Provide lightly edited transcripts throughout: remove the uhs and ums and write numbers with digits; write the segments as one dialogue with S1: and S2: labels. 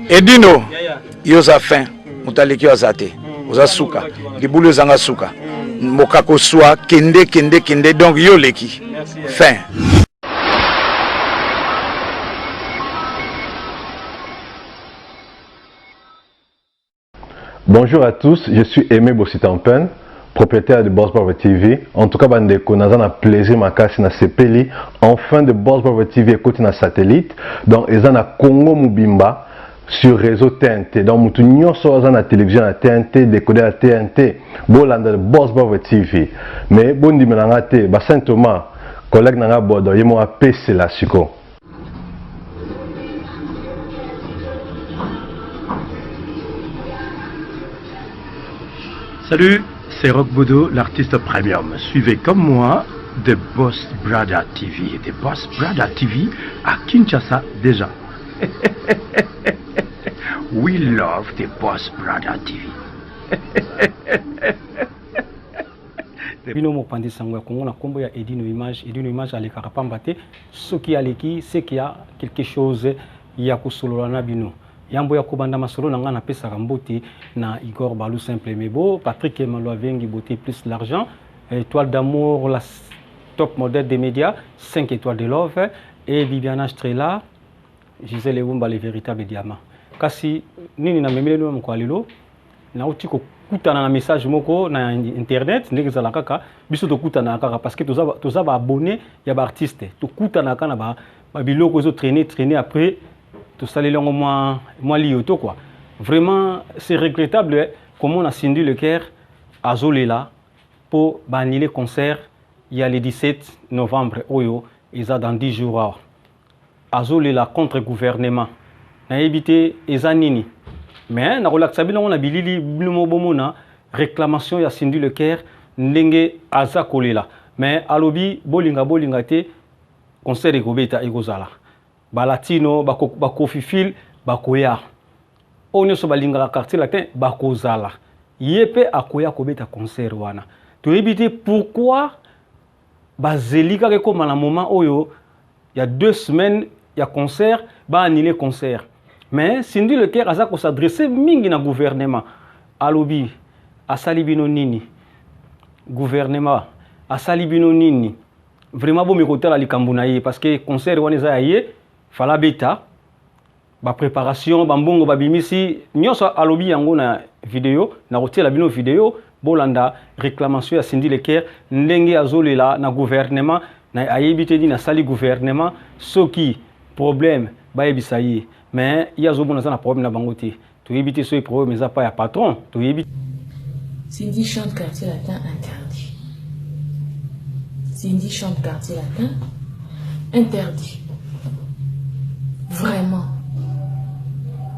S1: Edino, yoza fin, mutaleki wazate, oza suka, libulu zanga suka, mokako soa, kende, donc yo leki, fin.
S2: Bonjour à tous, je suis Aimé Bossitampen, propriétaire de Boss Brother TV. En tout cas, bandeko, nous avons plaisir ma casse na CPLI. Enfin de Boss Brother TV écoute na satellite. Donc, ils ont na Congo Mubimba sur réseau TNT. Donc, nous avons na télévision na TNT, décodé à TNT. Bolanda de Boss Brother TV. Mais bon di melangate, ba Saint Thomas, collègue na bodo, yemo a PC la siko.
S3: Salut, c'est Rock Bodo, l'artiste premium. Suivez comme moi The Boss Brother TV. The Boss Brother TV à Kinshasa déjà. We love The Boss Brother TV.
S4: Bino mopandi sango ya Congo na kombo ya Edino Image aleka kapambate soki aleki c'est qu'il y a quelque chose ya kusolola na bino. Yambo ya kubanda masolo na nga na pesa kambote na Igor Balou simple mais beau Patrick Emaloavengi beauté plus l'argent étoile d'amour la top modèle des médias 5 étoiles de love et Bibiana Strela Gisèle Eumba les véritables diamants kasi nini na memele no mko alilo na utiko kutana na message moko na internet ndenge za la kaka biso to kutana kaka parce que toza ba abonné ya ba artiste to kutana kana ba biloko zo traîner après tout ça les longs moi lioto quoi. Vraiment c'est regrettable comment on a scindu le cœur à Zolela pour bannir le concert il y a le 17 novembre oyo ils a dans 10 jours à Zolela contre gouvernement na évité ezanini mais na relaxa bilongo na bilili blumo bomona réclamation ya scindu le cœur ndenge aza kolela mais alobi bolinga te concert ekobeta ekozala balatino bakofifil bakoya onyo so balinga quartier latin bakozala yepe akoya kobeta concert wana to éviter pourquoi bazelika ke comme na moment oyo il y a 2 semaines il y a concert ba annuler concert mais sindi le cœur aza ko s'adresser mingi na gouvernement alobi asali bino nini gouvernement asali bino nini vraiment bo mikotala likambo na ye parce que concert wana za ye fala beta ba préparation bambongo babimisi nyoso alobi yango na vidéo na rotela bino vidéo bolanda réclamation ya Cindy Leker ndenge azolela na gouvernement na ayebite di na sali gouvernement soki problème ba yebisa ye mais yazo bona na problème na bangote to yebite so problème za pas ya patron to yebite
S5: Cindy chante quartier latin interdit. Cindy chante quartier latin interdit. Vraiment.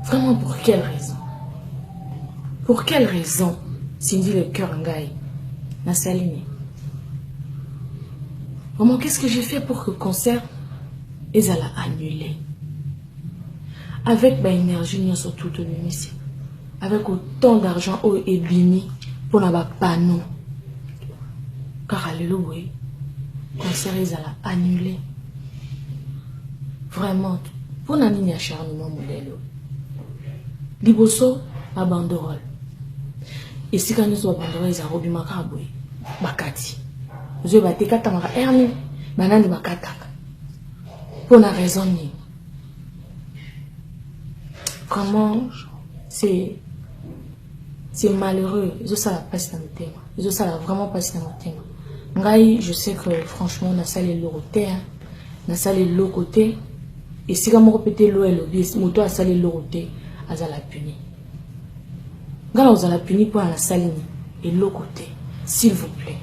S5: Vraiment pour quelle raison? Pour quelle raison Cindy le cœur ngai n'a salimé? Vraiment, qu'est-ce que j'ai fait pour que le concert ils allaient annuler? Avec ma énergie, nous sommes tout ici. Avec autant d'argent au ebini pour la panneau. Car alléluia, le concert ils allaient annuler. Vraiment. Pour nani acharnement modèle liboso la banderole et si quand nous sommes banderole ils arobi makaboy bakati je vais te kata maka erni banani bakataka pour la raison ni comment c'est malheureux je ça la passe dans le thème je ça la vraiment passe dans le thème ngai je sais que franchement on a salé le côté on a salé le côté. Et si on a pété l'eau et l'obis, moto a salé l'eau à la puni. Quand on a la puni pour la saline et l'eau côté, s'il vous plaît.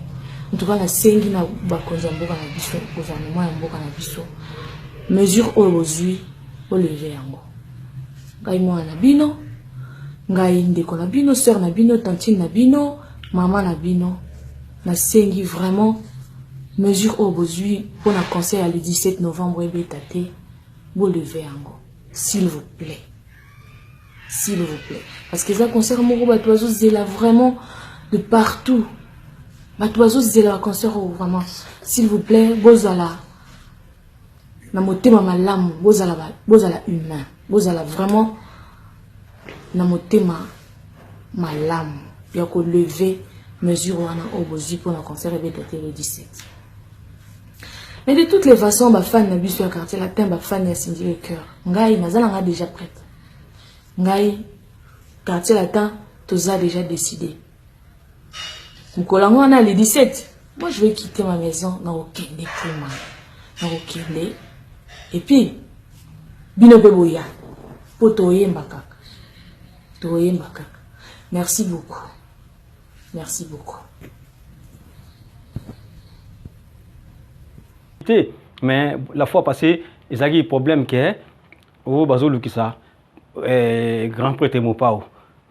S5: En tout cas, la sengi na bakonzambo kana biso, gouvernement yambo kana biso. Mesure aujourd'hui pour lever yango. Ngai mwana na bino, ngai ndeko na bino, sœur na bino, tantine na bino, maman na bino. Na sengi vraiment mesure aujourd'hui pour la concert le 17 novembre et bétate. Vous levez en haut, s'il vous plaît. S'il vous plaît. Parce que ça concerne mon groupe, oiseaux zéla vraiment de partout. Oiseaux zéla concert vraiment. S'il vous plaît, bozala. Na moté maman l'âme, bozala humain. Bozala vraiment na motema malamu ya ko lever mesure wana obozi pour le concert daté le 17. Mais de toutes les façons, ma fan na biso ya quartier latin, ma fan ya Cindy le cœur. Ngai nazala nga déjà prête. Ngai quartier latin, toza déjà décidé. Mkolango wana le 17. Moi je vais quitter ma maison na okende kuma. Na okende. Et puis bino beboya. Poto yemba kaka. To yemba kaka. Merci beaucoup. Merci beaucoup.
S4: Mais la fois passée, ils avaient un problème que au bazo lukisa grand prêtre Mopao.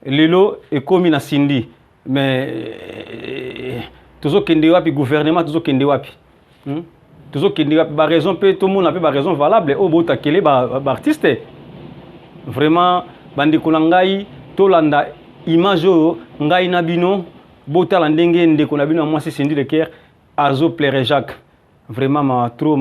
S4: Lelo est commis na Cindy, mais toujours kende wapi gouvernement toujours kende wapi. Toujours kende wapi ba raison peut tout le monde a pas raison valable au bota kele ba artiste. Vraiment bandi kunangai tolanda image ngai na bino bota la ndenge ndeko na bino moi c'est Cindy le cœur azo plaire Jacques. Vraiment ma trop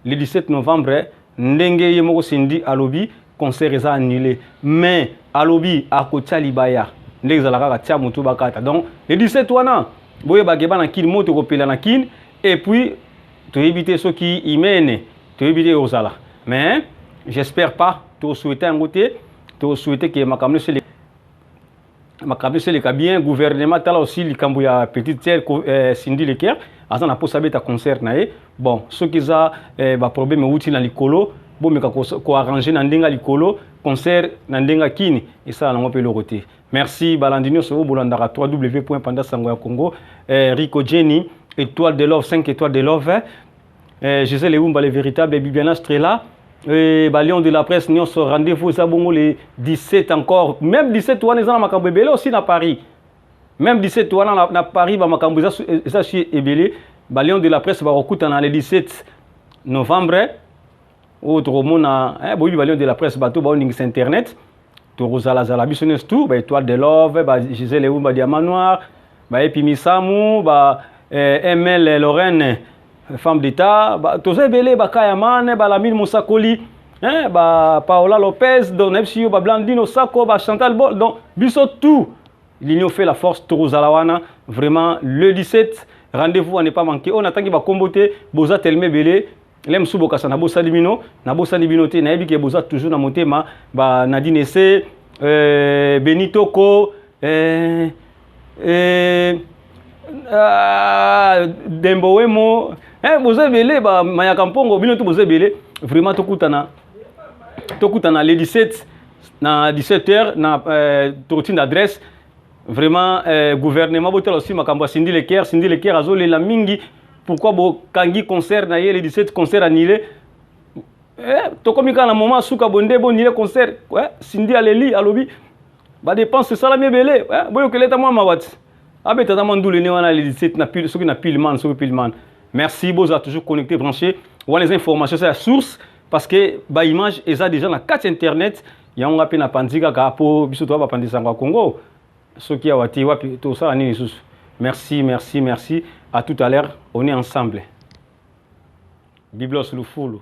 S4: le 17 novembre ndenge yemoko Cindy alobi concert est annulé mais alobi akotia libaya ndenge zalaka katia mutu bakata donc le 17 wana boye bageba na kin moto kopela na kin et puis to éviter ceux qui imene to éviter osala mais j'espère pas to souhaiter un côté to souhaiter que makamno c'est le bien gouvernement tala aussi likambo ya petite sœur Cindy le cœur asa na posa beta concert nae bon ceux qui a ba problème outi na likolo bo meka ko arranger na ndenga likolo concert na ndenga kini et ça na ngope le côté merci balandino so bolandaka www.pandasango-ya-congo Rico Jenny étoile de love 5 étoiles de love Gisèle Leumba le véritable Bibiana Strela Lion de la presse, nous sommes rendez-vous les 17 encore. Même 17 ans, nous avons Ebele aussi à Paris. Même 17 ans à Paris, nous avons Ebele. Lion de la presse va recouter le 17 novembre. Autre monde, Lion de la presse, bateau, internet. Torozala Zala Business tout, étoile de love, Gisèle Leumba Diamant Noir, Epimi Samou, ML Lorraine. Femme d'État, tous les belés, Kayamane, Lamine Moussakoli, Paola Lopez, Nepsio, Blandino Sako, Chantal Bol, donc, Bissot tout. L'Union fait la force, Torozalawana, vraiment, le 17, rendez-vous à ne pas manquer. On attend qu'il va comboter, Boza Telme Belé, Lem Soubokasa, Nabo Sadimino, Te, Naebi qui est Boza toujours dans mon thème, Nadine Essé, Benito Ko, Demboemo, vous avez Mayakampongo, Binoto, vous avez vraiment Tokutana le 17 na 17h na routine d'adresse vraiment gouvernement botel aussi makambo Cindy le cœur azole la mingi pourquoi bo kangi concert na le 17 concert annulé tokomika na moment suka bonde bon le concert Cindy aleli alobi ba dépense ça la miebele boyo keleta moi mawat abeta ta mandule ne wana le 17 na pile soki na pileman. Merci, vous êtes toujours connecté, branché. Ou les informations, c'est la source parce que bah image est déjà dans 4 internet. Il y a un rappel à Pandiga pour biso to ba Pandisanga Congo. Ce qui a wati wapi tout ça ani sous. Merci. À tout à l'heure, on est ensemble. Biblos le full.